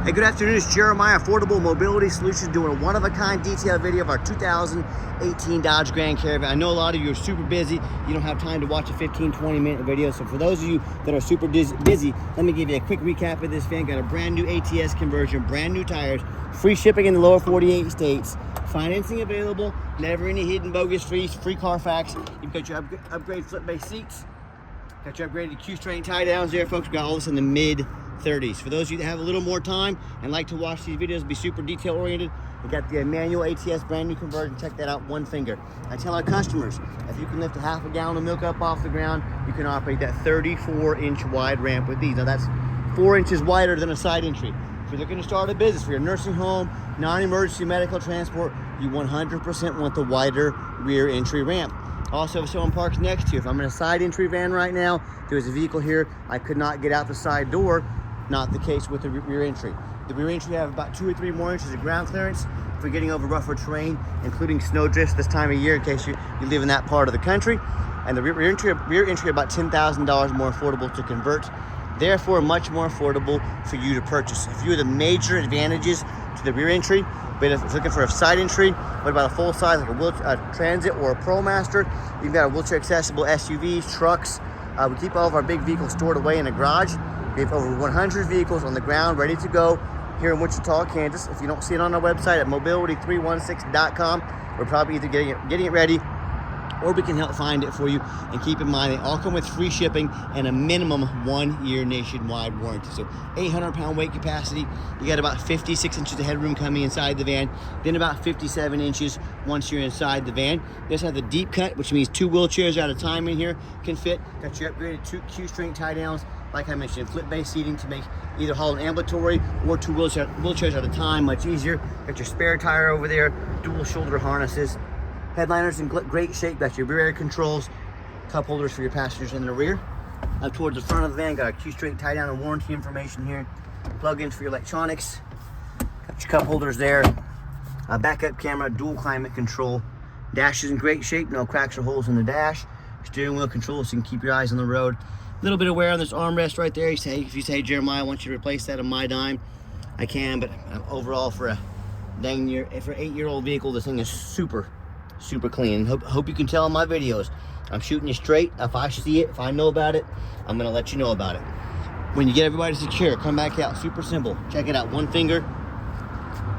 Hey, good afternoon. It's Jeremiah, Affordable Mobility Solutions, doing a one-of-a-kind detailed video of our 2018 Dodge Grand Caravan. I know a lot of you are super busy. You don't have time to watch a 15-20 minute video. So for those of you that are super busy, let me give you a quick recap of this van. Got a brand new ATS conversion, brand new tires, free shipping in the lower 48 states, financing available, never any hidden bogus fees, free Carfax. You've got your upgrade flip base seats, got your upgraded Q-string tie downs there, folks. We've got all this in the mid-30s. For those of you that have a little more time and like to watch these videos, be super detail oriented, we got the manual ATS brand new conversion. Check that out, one finger. I tell our customers, if you can lift a half a gallon of milk up off the ground, you can operate that 34-inch wide ramp with these. Now that's 4 inches wider than a side entry. If you're looking to start a business for your nursing home, non-emergency medical transport, you 100% want the wider rear entry ramp. Also, if someone parks next to you, if I'm in a side entry van right now, there's a vehicle here, I could not get out the side door. Not the case with the rear entry. The rear entry have about 2 or 3 more inches of ground clearance for getting over rougher terrain, including snow drifts this time of year in case you live in that part of the country. And the rear entry about $10,000 more affordable to convert, therefore much more affordable for you to purchase. A few of the major advantages to the rear entry, but if you're looking for a side entry, what about a full size like a Transit or a ProMaster? You've got a wheelchair accessible SUVs, trucks. We keep all of our big vehicles stored away in a garage. We have over 100 vehicles on the ground ready to go here in Wichita, Kansas. If you don't see it on our website at mobility316.com, we're probably either getting it ready, or we can help find it for you. And keep in mind, they all come with free shipping and a minimum 1-year nationwide warranty. So 800-pound weight capacity. You got about 56 inches of headroom coming inside the van, then about 57 inches once you're inside the van. This has the deep cut, which means 2 wheelchairs at a time in here can fit. Got your upgraded 2 Q-string tie downs. Like I mentioned, flip base seating to make either haul an ambulatory or 2 wheelchairs at a time much easier. Got your spare tire over there, dual shoulder harnesses. Headliners in great shape. Got your rear air controls, cup holders for your passengers in the rear. Up towards the front of the van, got a Q-string tie down and warranty information here. Plug-ins for your electronics. Got your cup holders there. A backup camera, dual climate control. Dash is in great shape, no cracks or holes in the dash. Steering wheel control so you can keep your eyes on the road. A little bit of wear on this armrest right there. If you say, Jeremiah, I want you to replace that on my dime, I can, but overall for a 8-year-old vehicle, this thing is super clean. Hope you can tell in my videos, I'm shooting you straight. If I see it, if I know about it, I'm gonna let you know about it. When you get everybody secure, come back out, super simple. Check it out, one finger,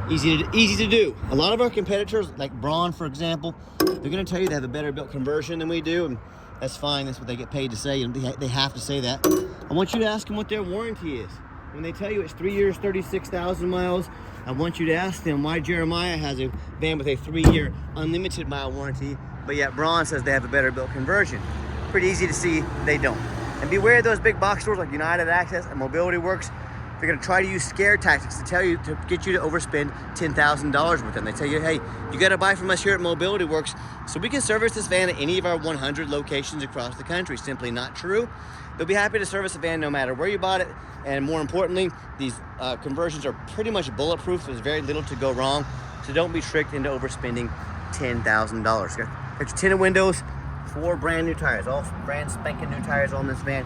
easy to do. A lot of our competitors, like Braun, for example, they're gonna tell you they have a better built conversion than we do, and that's fine, that's what they get paid to say, and they have to say that. I want you to ask them what their warranty is. When they tell you it's 3 years, 36,000 miles, I want you to ask them why Jeremiah has a van with a 3-year unlimited mile warranty, but yet Braun says they have a better built conversion. Pretty easy to see they don't. And beware of those big box stores like United Access and Mobility Works. They're gonna try to use scare tactics to get you to overspend $10,000 with them. They tell you, hey, you gotta buy from us here at Mobility Works so we can service this van at any of our 100 locations across the country. Simply not true. They'll be happy to service a van no matter where you bought it. And more importantly, these conversions are pretty much bulletproof. There's very little to go wrong. So don't be tricked into overspending $10,000. Got your tinted windows, 4 brand new tires, all brand spanking new tires on this van.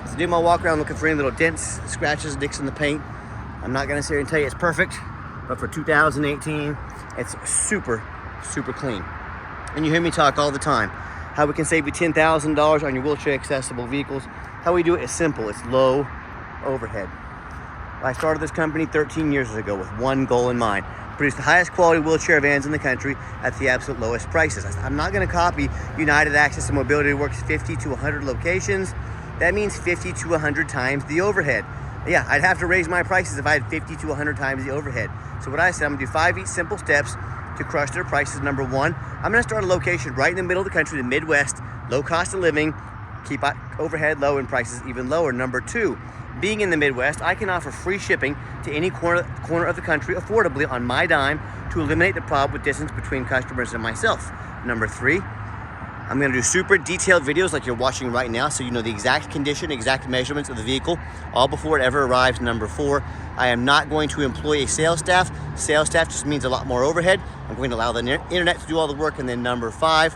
So I do my walk around looking for any little dents, scratches, nicks in the paint. I'm not gonna sit here and tell you it's perfect, but for 2018, it's super clean. And you hear me talk all the time, how we can save you $10,000 on your wheelchair accessible vehicles. How we do it is simple, it's low overhead. I started this company 13 years ago with one goal in mind: produce the highest quality wheelchair vans in the country at the absolute lowest prices. I'm not gonna copy United Access and Mobility Works 50 to 100 locations. That means 50 to 100 times the overhead. Yeah, I'd have to raise my prices if I had 50 to 100 times the overhead. So what I said, I'm gonna do 5 each simple steps to crush their prices. Number 1, I'm gonna start a location right in the middle of the country, the Midwest, low cost of living, keep overhead low and prices even lower. Number 2, being in the Midwest, I can offer free shipping to any corner of the country affordably on my dime to eliminate the problem with distance between customers and myself. Number 3, I'm gonna do super detailed videos like you're watching right now so you know the exact condition, exact measurements of the vehicle, all before it ever arrives. Number 4, I am not going to employ a sales staff. Sales staff just means a lot more overhead. I'm going to allow the internet to do all the work. And then number 5,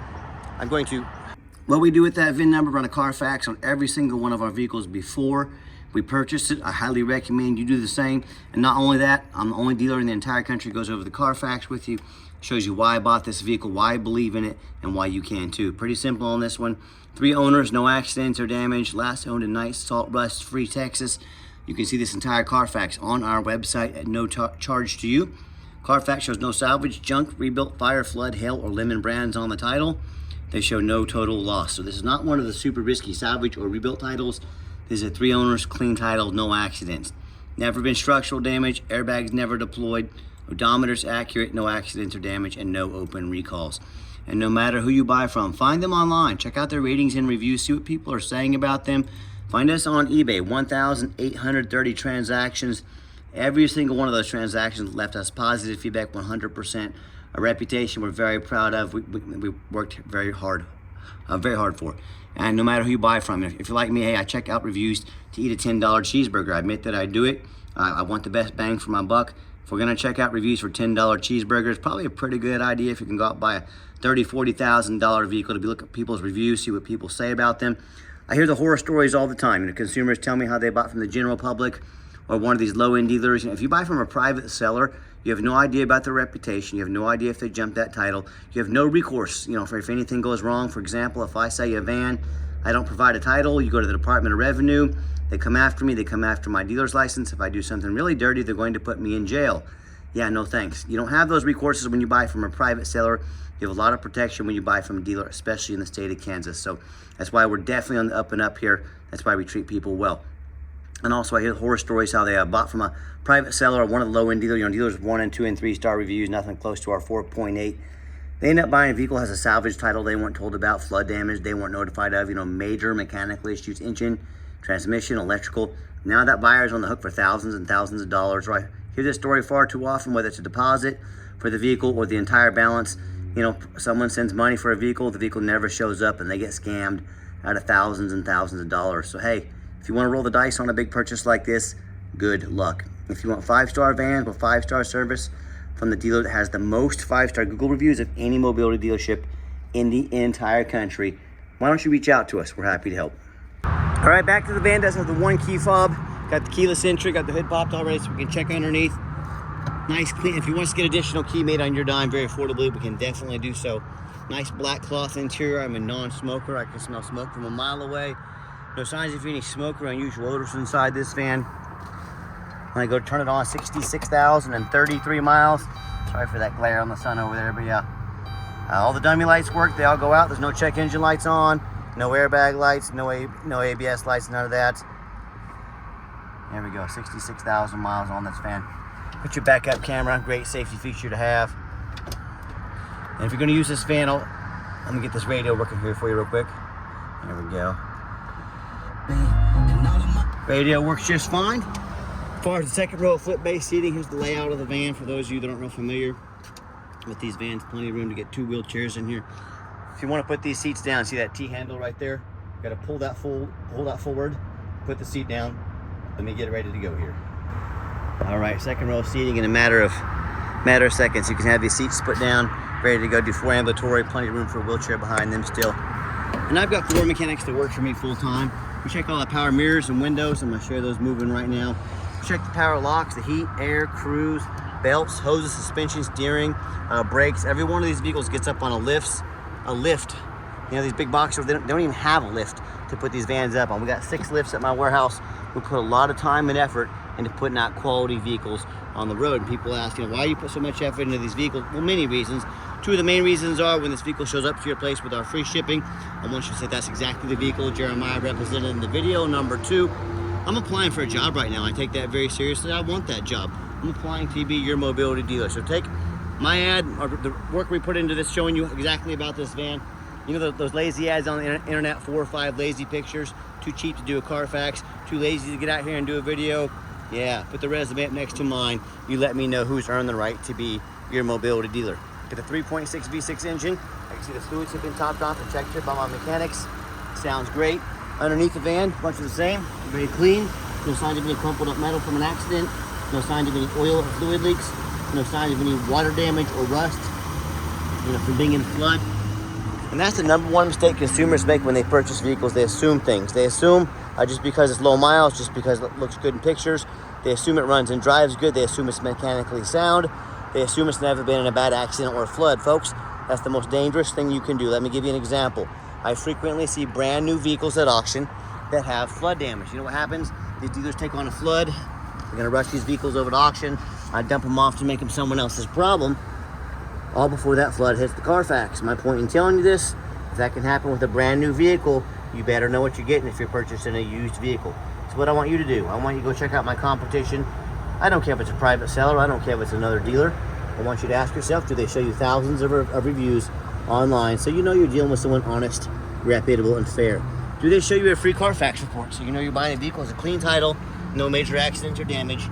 what we do with that VIN number, run a Carfax on every single one of our vehicles before We purchased it. I highly recommend you do the same. And not only that, I'm the only dealer in the entire country goes over the Carfax with you, shows you why I bought this vehicle, why I believe in it, and why you can too. Pretty simple on this one. 3 owners, no accidents or damage, last owned in nice, salt rust free Texas. You can see this entire Carfax on our website at no charge to you. Carfax shows no salvage, junk, rebuilt, fire, flood, hail, or lemon brands on the title. They show no total loss. So this is not one of the super risky salvage or rebuilt titles. This is a 3 owners, clean title, no accidents. Never been structural damage, airbags never deployed, odometer's accurate, no accidents or damage, and no open recalls. And no matter who you buy from, find them online. Check out their ratings and reviews, see what people are saying about them. Find us on eBay, 1,830 transactions. Every single one of those transactions left us positive feedback, 100%. A reputation we're very proud of. We worked very hard for. And no matter who you buy from, if you're like me, hey, I check out reviews to eat a $10 cheeseburger. I admit that I do it. I want the best bang for my buck. If we're gonna check out reviews for $10 cheeseburgers, probably a pretty good idea if you can go out and buy a $30,000, $40,000 vehicle to look at people's reviews, see what people say about them. I hear the horror stories all the time. Consumers tell me how they bought from the general public or one of these low-end dealers. If you buy from a private seller, you have no idea about their reputation. You have no idea if they jumped that title. You have no recourse, for if anything goes wrong. For example, if I sell you a van, I don't provide a title, you go to the Department of Revenue, they come after me, they come after my dealer's license. If I do something really dirty, they're going to put me in jail. Yeah, no thanks. You don't have those recourses when you buy from a private seller. You have a lot of protection when you buy from a dealer, especially in the state of Kansas. So that's why we're definitely on the up and up here. That's why we treat people well. And also I hear horror stories how they bought from a private seller or one of the low-end dealers, dealers 1 and 2 and 3 star reviews, nothing close to our 4.8. They end up buying a vehicle has a salvage title they weren't told about, flood damage they weren't notified of, major mechanical issues, engine, transmission, electrical. Now that buyer's on the hook for thousands and thousands of dollars, right? Hear this story far too often, whether it's a deposit for the vehicle or the entire balance. Someone sends money for a vehicle, the vehicle never shows up and they get scammed out of thousands and thousands of dollars. So hey, if you want to roll the dice on a big purchase like this, good luck. If you want 5-star vans with 5-star service from the dealer that has the most 5-star Google reviews of any mobility dealership in the entire country, why don't you reach out to us? We're happy to help. All right, back to the van. Does have the 1 key fob, got the keyless entry, got the hood popped already, so we can check underneath. Nice, clean. If you want us to get additional key made on your dime very affordably, we can definitely do so. Nice black cloth interior. I'm a non-smoker. I can smell smoke from a mile away. No signs of any smoke or unusual odors inside this van. When I go turn it on, 66,033 miles. Sorry for that glare on the sun over there, but yeah. All the dummy lights work. They all go out. There's no check engine lights on. No airbag lights. No ABS lights. None of that. There we go. 66,000 miles on this van. Put your backup camera. Great safety feature to have. And if you're going to use this van, let me get this radio working here for you real quick. There we go. Radio works just fine. As far as the second row of flip base seating, here's the layout of the van for those of you that aren't real familiar with these vans. Plenty of room to get 2 wheelchairs in here. If you want to put these seats down, see that T handle right there? You got to pull that forward, put the seat down. Let me get it ready to go here. All right, second row seating in a matter of seconds. You can have these seats put down, ready to go. Do 4 ambulatory, plenty of room for a wheelchair behind them still. And I've got 4 mechanics that work for me full time. We check all the power mirrors and windows. I'm gonna show you those moving right now. Check the power locks, the heat, air, cruise, belts, hoses, suspension, steering, brakes. Every one of these vehicles gets up on a lift. These big boxes, they don't even have a lift to put these vans up on. We got 6 lifts at my warehouse. We put a lot of time and effort into putting out quality vehicles on the road. And people ask, why you put so much effort into these vehicles? Well, many reasons. 2 of the main reasons are when this vehicle shows up to your place with our free shipping, I want you to say that's exactly the vehicle Jeremiah represented in the video. Number 2, I'm applying for a job right now. I take that very seriously. I want that job. I'm applying to be your mobility dealer. So take my ad, or the work we put into this, showing you exactly about this van. Those lazy ads on the internet, 4 or 5 lazy pictures, too cheap to do a Carfax, too lazy to get out here and do a video. Yeah, put the resume up next to mine. You let me know who's earned the right to be your mobility dealer. Get a 3.6 V6 engine. I can see the fluids have been topped off and checked here by my mechanics. Sounds great. Underneath the van, a bunch of the same, very clean. No signs of any crumpled up metal from an accident. No signs of any oil or fluid leaks. No signs of any water damage or rust, from being in flood. And that's the number one mistake consumers make when they purchase vehicles. They assume things. They assume just because it's low miles, just because it looks good in pictures, they assume it runs and drives good, they assume it's mechanically sound, they assume it's never been in a bad accident or a flood. Folks, that's the most dangerous thing you can do. Let me give you an example. I frequently see brand new vehicles at auction that have flood damage. You know what happens? These dealers take on a flood, they're gonna rush these vehicles over to auction, I dump them off to make them someone else's problem, all before that flood hits the Carfax. My point in telling you this, if that can happen with a brand new vehicle, you better know what you're getting if you're purchasing a used vehicle. So what I want you to do, I want you to go check out my competition. I don't care if it's a private seller, I don't care if it's another dealer. I want you to ask yourself, do they show you thousands of reviews online so you know you're dealing with someone honest, reputable, and fair? Do they show you a free Carfax report so you know you're buying a vehicle with a clean title, no major accidents or damage,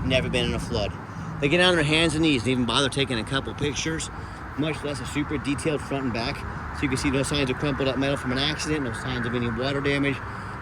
never been in a flood? They get on their hands and knees and even bother taking a couple pictures, much less a super detailed front and back, so you can see no signs of crumpled up metal from an accident, no signs of any water damage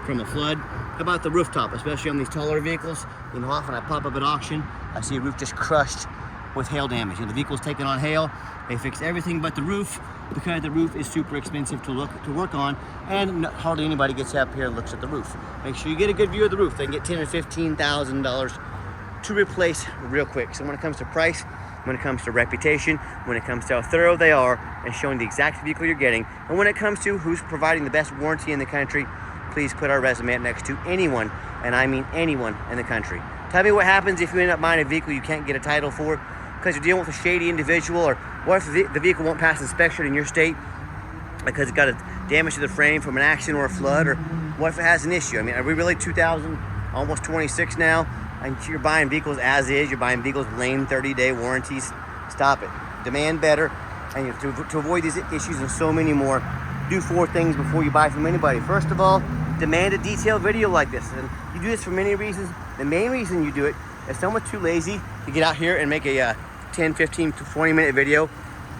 from a flood. How about the rooftop, especially on these taller vehicles? You know, often I pop up at auction, I see a roof just crushed with hail damage. You know, the vehicle's taken on hail, they fix everything but the roof because the roof is super expensive to work on, and hardly anybody gets up here and looks at the roof. Make sure you get a good view of the roof. They can get $10,000 or $15,000 to replace real quick. So when it comes to price, when it comes to reputation, when it comes to how thorough they are and showing the exact vehicle you're getting, and when it comes to who's providing the best warranty in the country, please put our resume up next to anyone, and I mean anyone in the country. Tell me what happens if you end up buying a vehicle you can't get a title for because you're dealing with a shady individual, or what if the vehicle won't pass inspection in your state because it got a damage to the frame from an accident or a flood, or what if it has an issue? I mean, are we really 2000, almost 26 now, and you're buying vehicles as is, you're buying vehicles with lame 30-day warranties? Stop it. Demand better, and to avoid these issues and so many more, do 4 things before you buy from anybody. First of all, demand a detailed video like this. And you do this for many reasons. The main reason you do it, if someone's too lazy to get out here and make a 10, 15 to 20 minute video,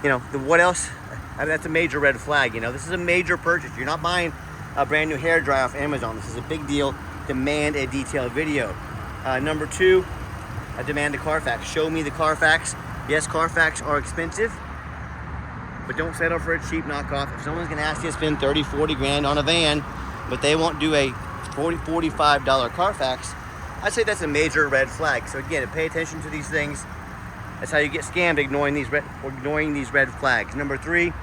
you know, what else? I mean, that's a major red flag. You know, this is a major purchase. You're not buying a brand new hair dryer off Amazon. This is a big deal. Demand a detailed video. Number 2, demand a Carfax. Show me the Carfax. Yes, Carfax are expensive, but don't settle for a cheap knockoff. If someone's gonna ask you to spend 30, 40 grand on a van, but they won't do a $40, $45 Carfax, I'd say that's a major red flag. So again, pay attention to these things. That's how you get scammed, ignoring these red flags. Number 3,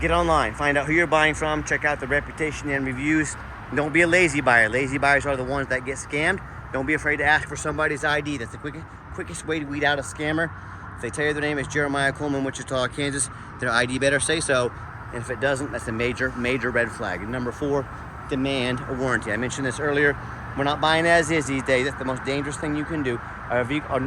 get online. Find out who you're buying from. Check out the reputation and reviews. Don't be a lazy buyer. Lazy buyers are the ones that get scammed. Don't be afraid to ask for somebody's ID. That's the quickest way to weed out a scammer. If they tell you their name is Jeremiah Coleman, Wichita, Kansas, their ID better say so. And if it doesn't, that's a major, major red flag. And number 4, demand a warranty. I mentioned this earlier. We're not buying as is these days. That's the most dangerous thing you can do. Our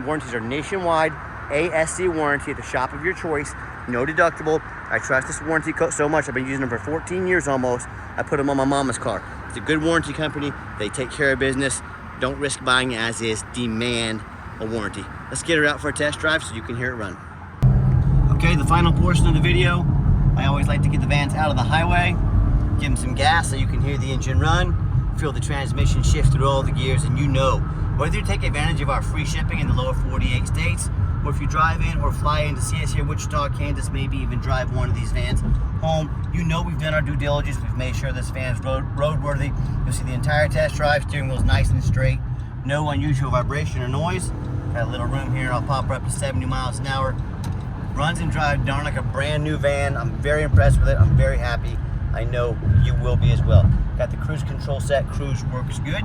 warranties are nationwide, ASC warranty at the shop of your choice, no deductible. I trust this warranty code so much. I've been using them for 14 years almost. I put them on my mama's car. It's a good warranty company. They take care of business. Don't risk buying as is. Demand a warranty. Let's get her out for a test drive so you can hear it run. Okay, the final portion of the video. I always like to get the vans out of the highway, give them some gas so you can hear the engine run, feel the transmission shift through all the gears, and you know, whether you take advantage of our free shipping in the lower 48 states, or if you drive in or fly in to see us here in Wichita, Kansas, maybe even drive one of these vans home, you know we've done our due diligence. We've made sure this van's roadworthy. You'll see the entire test drive, steering wheel's nice and straight, no unusual vibration or noise. Got a little room here. I'll pop her up to 70 miles an hour. Runs and drives darn like a brand new van. I'm very impressed with it. I'm very happy. I know you will be as well. Got the cruise control set. Cruise works good.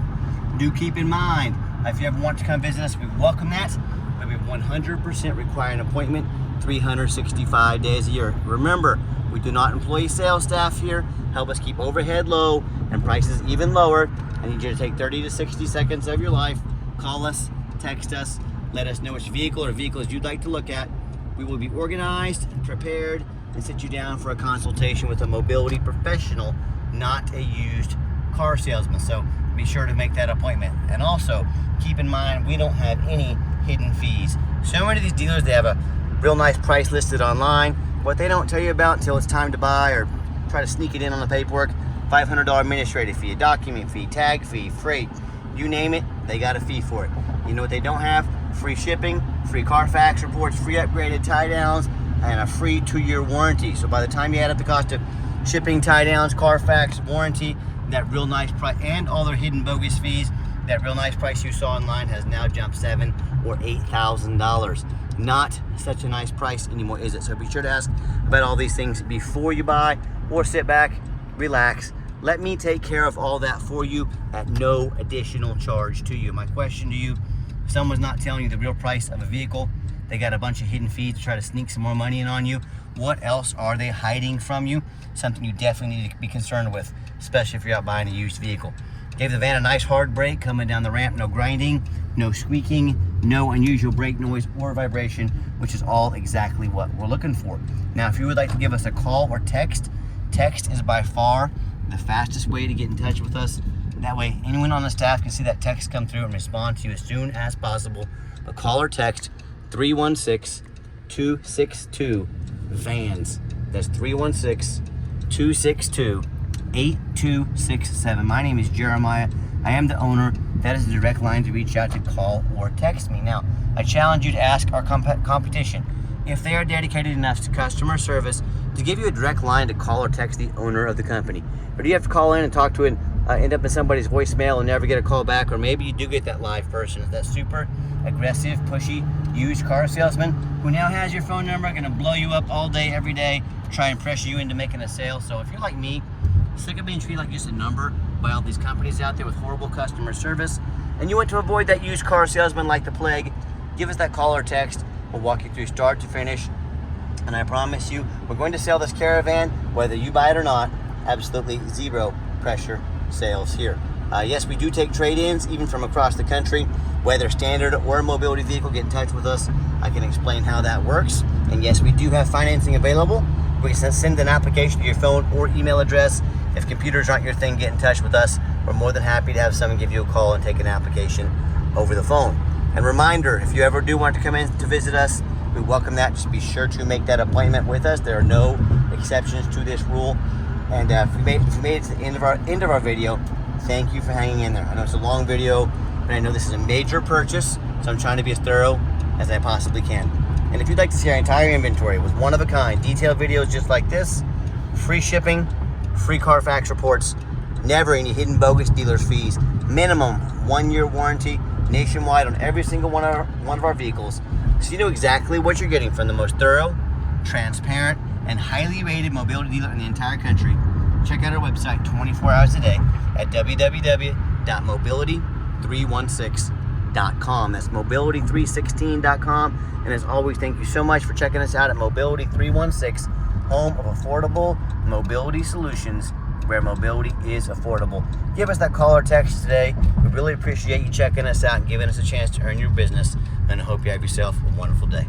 Do keep in mind, if you ever want to come visit us, we welcome that. But we 100% require an appointment 365 days a year. Remember, we do not employ sales staff here. Help us keep overhead low and prices even lower. I need you to take 30 to 60 seconds of your life. Call us, text us, let us know which vehicle or vehicles you'd like to look at. We will be organized, prepared, and sit you down for a consultation with a mobility professional, not a used car salesman. So be sure to make that appointment. And also, keep in mind, we don't have any hidden fees. So many of these dealers, they have a real nice price listed online. What they don't tell you about until it's time to buy or try to sneak it in on the paperwork, $500 administrative fee, a document fee, tag fee, freight, you name it, they got a fee for it. You know what they don't have? Free shipping, free Carfax reports, free upgraded tie downs, and a free 2-year warranty. So by the time you add up the cost of shipping, tie downs, Carfax, warranty, that real nice price, and all their hidden bogus fees, that real nice price you saw online has now jumped $7,000 or $8,000. Not such a nice price anymore, is it? So be sure to ask about all these things before you buy, or sit back, relax. Let me take care of all that for you at no additional charge to you. My question to you, if someone's not telling you the real price of a vehicle, they got a bunch of hidden fees to try to sneak some more money in on you, what else are they hiding from you? Something you definitely need to be concerned with, especially if you're out buying a used vehicle. Gave the van a nice hard brake coming down the ramp, no grinding, no squeaking, no unusual brake noise or vibration, which is all exactly what we're looking for. Now, if you would like to give us a call or text, text is by far the fastest way to get in touch with us. That way, anyone on the staff can see that text come through and respond to you as soon as possible. But call or text 316-262-VANS. That's 316-262-8267. My name is Jeremiah. I am the owner. That is the direct line to reach out to, call or text me. Now, I challenge you to ask our competition if they are dedicated enough to customer service to give you a direct line to call or text the owner of the company. Or do you have to call in and talk to it, end up in somebody's voicemail and never get a call back? Or maybe you do get that live person, that super aggressive, pushy, used car salesman who now has your phone number, gonna blow you up all day, every day, try and pressure you into making a sale. So if you're like me, sick of being treated like just a number by all these companies out there with horrible customer service, and you want to avoid that used car salesman like the plague, give us that call or text. We'll walk you through start to finish, and I promise you, we're going to sell this Caravan, whether you buy it or not. Absolutely zero pressure sales here. Yes, we do take trade-ins even from across the country, whether standard or a mobility vehicle. Get in touch with us. I can explain how that works. And yes, we do have financing available. We can send an application to your phone or email address. If computers aren't your thing, get in touch with us. We're more than happy to have someone give you a call and take an application over the phone. And reminder, if you ever do want to come in to visit us, we welcome that. Just be sure to make that appointment with us. There are no exceptions to this rule. And if you made it to the end of our video, thank you for hanging in there. I know it's a long video, but I know this is a major purchase, so I'm trying to be as thorough as I possibly can. And if you'd like to see our entire inventory with one-of-a-kind detailed videos just like this, free shipping, free Carfax reports, never any hidden bogus dealer's fees, minimum 1-year warranty nationwide on every single one of our vehicles, so you know exactly what you're getting from the most thorough, transparent, and highly rated mobility dealer in the entire country. Check out our website 24 hours a day at www.mobility316.com. That's mobility316.com. And as always, thank you so much for checking us out at Mobility 316, home of affordable mobility solutions, where mobility is affordable. Give us that call or text today. We really appreciate you checking us out and giving us a chance to earn your business. And I hope you have yourself a wonderful day.